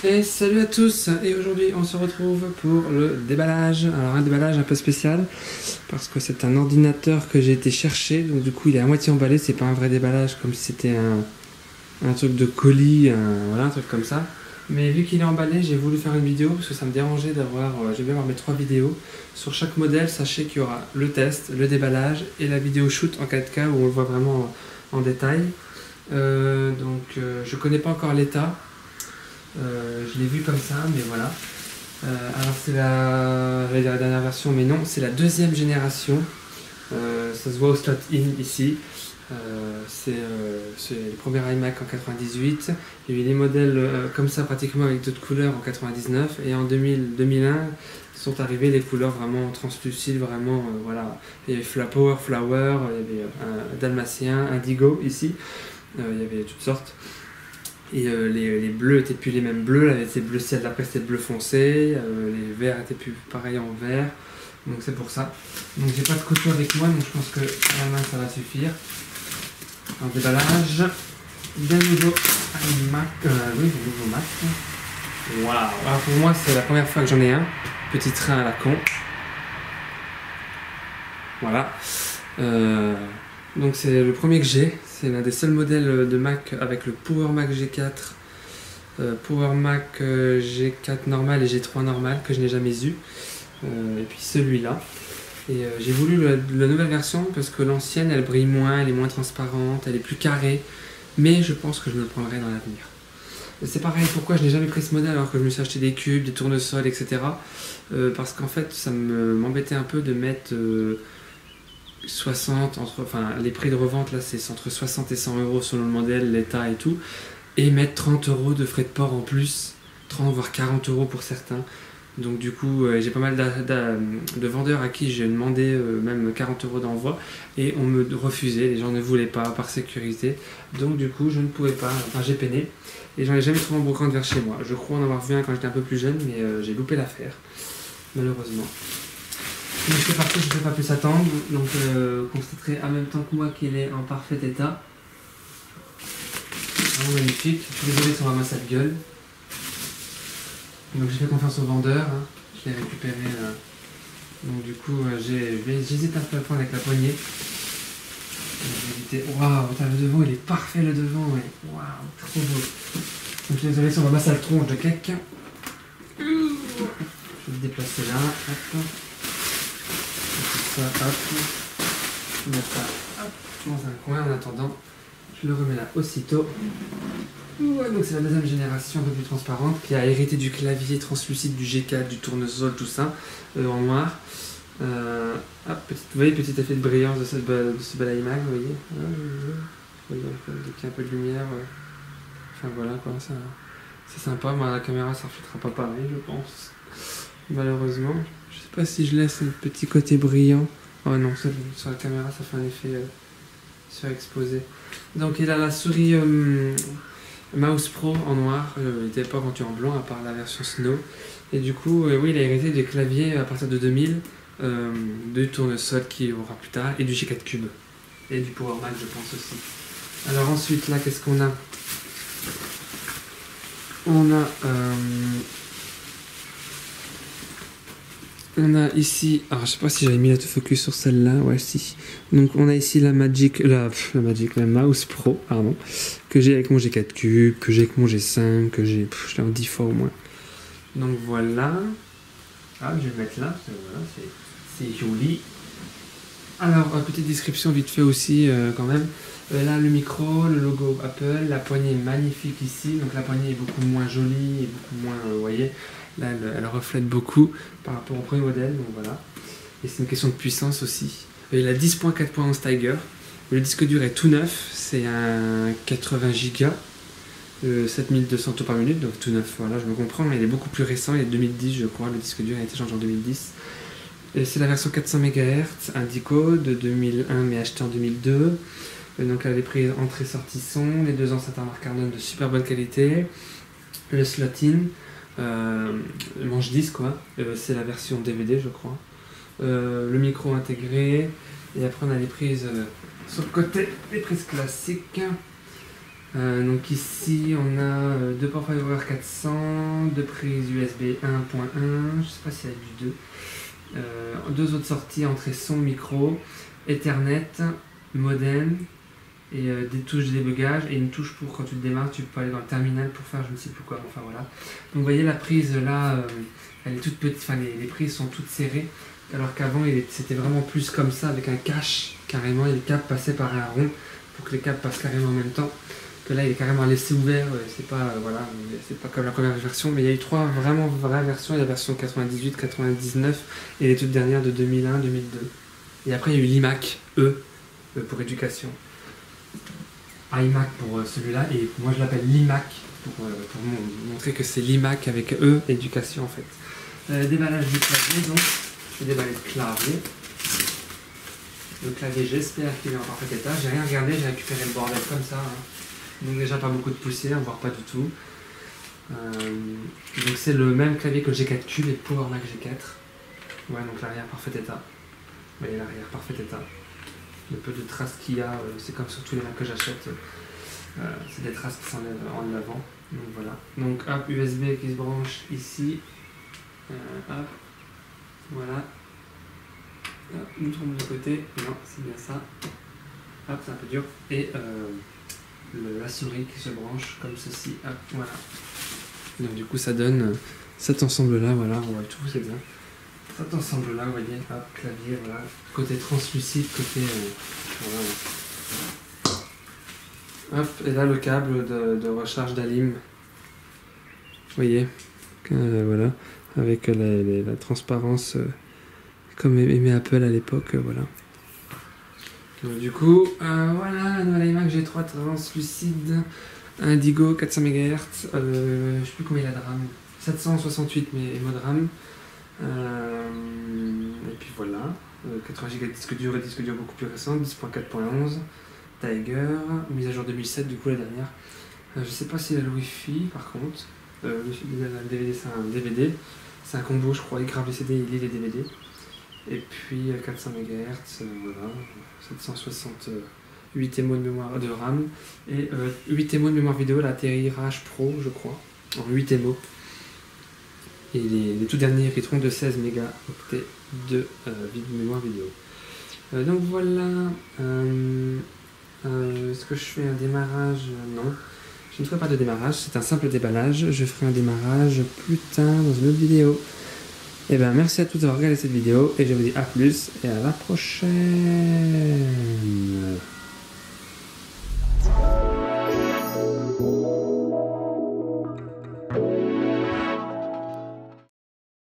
Et salut à tous, et aujourd'hui on se retrouve pour le déballage. Alors un déballage un peu spécial parce que c'est un ordinateur que j'ai été chercher, donc du coup il est à moitié emballé, c'est pas un vrai déballage comme si c'était un truc de colis, voilà, un truc comme ça. Mais vu qu'il est emballé, j'ai voulu faire une vidéo parce que ça me dérangeait d'avoir, j'ai bien avoir mes 3 vidéos. Sur chaque modèle, sachez qu'il y aura le test, le déballage et la vidéo shoot en 4K où on le voit vraiment en détail. Je connais pas encore l'état. Je l'ai vu comme ça, mais voilà. Alors c'est j'allais dire la dernière version, mais non, c'est la deuxième génération. Ça se voit au slot in ici. C'est le premier iMac en 98. Il y a eu des modèles comme ça pratiquement avec d'autres couleurs en 99. Et en 2001 sont arrivées les couleurs vraiment translucides, vraiment voilà. Il y avait Power Flower, il y avait un Dalmatien, Indigo ici. Il y avait toutes sortes. Et les bleus étaient plus les mêmes bleus, là c'était bleu ciel, d'après c'était bleu foncé, les verts étaient plus pareils en vert, donc c'est pour ça. Donc j'ai pas de couteau avec moi, donc je pense que à la main ça va suffire. En déballage d'un nouveau iMac, oui, un nouveau Mac. Waouh! Alors pour moi c'est la première fois que j'en ai un, petit train à la con. Voilà. Donc c'est le premier que j'ai, c'est l'un des seuls modèles de Mac avec le Power Mac G4, Power Mac G4 normal et G3 normal que je n'ai jamais eu, et puis celui-là. Et j'ai voulu la nouvelle version parce que l'ancienne elle brille moins, elle est moins transparente, elle est plus carrée, mais je pense que je me le prendrai dans l'avenir. C'est pareil, pourquoi je n'ai jamais pris ce modèle alors que je me suis acheté des cubes, des tournesols, etc. Parce qu'en fait ça m'embêtait un peu de mettre 60, les prix de revente là c'est entre 60 et 100 euros selon le modèle, l'état et tout, et mettre 30 euros de frais de port en plus, 30 voire 40 euros pour certains. Donc du coup j'ai pas mal de vendeurs à qui j'ai demandé même 40 euros d'envoi et on me refusait, les gens ne voulaient pas par sécurité, donc du coup je ne pouvais pas, enfin j'ai peiné et j'en ai jamais trouvé en brocante vers chez moi. Je crois en avoir vu un quand j'étais un peu plus jeune, mais j'ai loupé l'affaire malheureusement. Donc c'est parti, je ne peux pas plus attendre, donc constaterez en même temps que moi qu'il est en parfait état. Vraiment magnifique, je suis désolé sur ma sale gueule. Donc j'ai fait confiance au vendeur, hein. Je l'ai récupéré. Donc du coup j'hésite un peu à prendre avec la poignée. Waouh, le devant il est parfait, le devant, ouais. Waouh, trop beau. Donc je suis désolé sur ma sale tronche de cake. Je vais le déplacer là, hop. Ça, hop, je vais mettre ça hop, dans un coin en attendant, je le remets là aussitôt. Ouais, donc c'est la deuxième génération un peu plus transparente qui a hérité du clavier translucide du G4, du tournesol, tout ça, en noir. Vous voyez, petit effet de brillance de ce bel iMac, vous voyez. Dès qu'il y a un peu de lumière, enfin voilà quoi, c'est sympa, mais à la caméra ça reflètera pas pareil je pense, malheureusement. Je sais pas si je laisse un petit côté brillant. Oh non, sur la caméra ça fait un effet surexposé. Donc il a la souris Mouse Pro en noir, il n'était pas vendu en blanc à part la version Snow. Et du coup, oui, il a hérité des claviers à partir de 2000, du tournesol qui aura plus tard, et du G4 Cube. Et du Power Mac je pense aussi. Alors ensuite là, qu'est-ce qu'on a? On a ici, alors je sais pas si j'avais mis l'autofocus sur celle-là, ouais si. Donc on a ici la Mouse Pro, pardon, que j'ai avec mon G4 Cube, que j'ai avec mon G5, que j'ai en 10 fois au moins. Donc voilà. Ah, je vais le mettre là, parce que voilà, c'est joli. Alors, petite description vite fait aussi quand même. Là le micro, le logo Apple, la poignée est magnifique ici, donc la poignée est beaucoup moins jolie et beaucoup moins, vous voyez. Là, elle reflète beaucoup par rapport au premier modèle, donc voilà. Et c'est une question de puissance aussi. Il a 10.4.11 Tiger. Le disque dur est tout neuf, c'est un 80 Go, 7200 tours par minute, donc tout neuf, voilà, je me comprends, mais il est beaucoup plus récent, il est 2010 je crois, le disque dur a été changé en 2010. C'est la version 400 MHz, Indico, de 2001, mais acheté en 2002. Donc elle a les prises entrée-sortie son, les 2 enceintes Mark Arnon de super bonne qualité, le slot-in, manche disque quoi, c'est la version DVD je crois, le micro intégré, et après on a les prises sur le côté, les prises classiques, Donc ici on a deux ports Firewire 400, deux prises USB 1.1, je sais pas s'il y a du 2, deux autres sorties, entrée son, micro, Ethernet, modem et des touches de débugage et une touche pour quand tu te démarres, tu peux aller dans le terminal pour faire je ne sais plus quoi, enfin voilà. Donc vous voyez la prise là, elle est toute petite, enfin les prises sont toutes serrées, alors qu'avant c'était vraiment plus comme ça avec un cache carrément et les câbles passaient par un rond pour que les câbles passent carrément en même temps. Que là il est carrément laissé ouvert, c'est pas voilà, c'est pas comme la première version, mais il y a eu trois vraiment vraies versions, il y a la version 98, 99 et les toutes dernières de 2001, 2002. Et après il y a eu l'iMac pour éducation, iMac pour celui-là et moi je l'appelle l'iMac pour montrer que c'est l'iMac avec éducation en fait. Déballage du clavier, donc je vais déballer le clavier. Le clavier j'espère qu'il est en parfait état, j'ai rien regardé, j'ai récupéré le bordel comme ça. Donc déjà pas beaucoup de poussière, voire pas du tout. Donc c'est le même clavier que le G4 Cube et Power Mac G4. Ouais, donc l'arrière parfait état. Vous voyez l'arrière parfait état. Le peu de traces qu'il y a, c'est comme sur tous les Macs que j'achète. C'est des traces qui s'enlèvent en avant. Donc voilà. Donc hop, USB qui se branche ici. Hop. Voilà. Hop, on tourne de côté. Non, c'est bien ça. Hop, c'est un peu dur. Et la souris qui se branche comme ceci, hop, voilà. Donc du coup ça donne cet ensemble là, voilà, on voit tout, c'est bien. Cet ensemble là, vous voyez, hop, clavier, voilà, côté translucide, côté voilà. Hop, et là le câble de recharge d'Alim, vous voyez, voilà, avec la transparence comme aimait Apple à l'époque, voilà. Donc, du coup, voilà, la nouvelle iMac G3 translucide, Indigo 400 MHz, je sais plus combien il a de RAM, 768 MB de RAM, et puis voilà, 80 Go de disque dur et disque dur beaucoup plus récent, 10.4.11, Tiger, mise à jour 2007 du coup la dernière, je sais pas s'il a le Wi-Fi par contre, le DVD c'est un DVD, c'est un combo je crois, il grave les CD, il lit les DVD. Et puis 400 MHz, voilà, 768 MO de mémoire de RAM et 8 MO de mémoire vidéo, la Atterrage Pro je crois, en 8 MO. Et les tout derniers Rytron de 16 mégaoctets de mémoire vidéo. Donc voilà, est-ce que je fais un démarrage? Non, je ne ferai pas de démarrage, c'est un simple déballage, je ferai un démarrage plus tard dans une autre vidéo. Et bien merci à tous d'avoir regardé cette vidéo et je vous dis à plus et à la prochaine.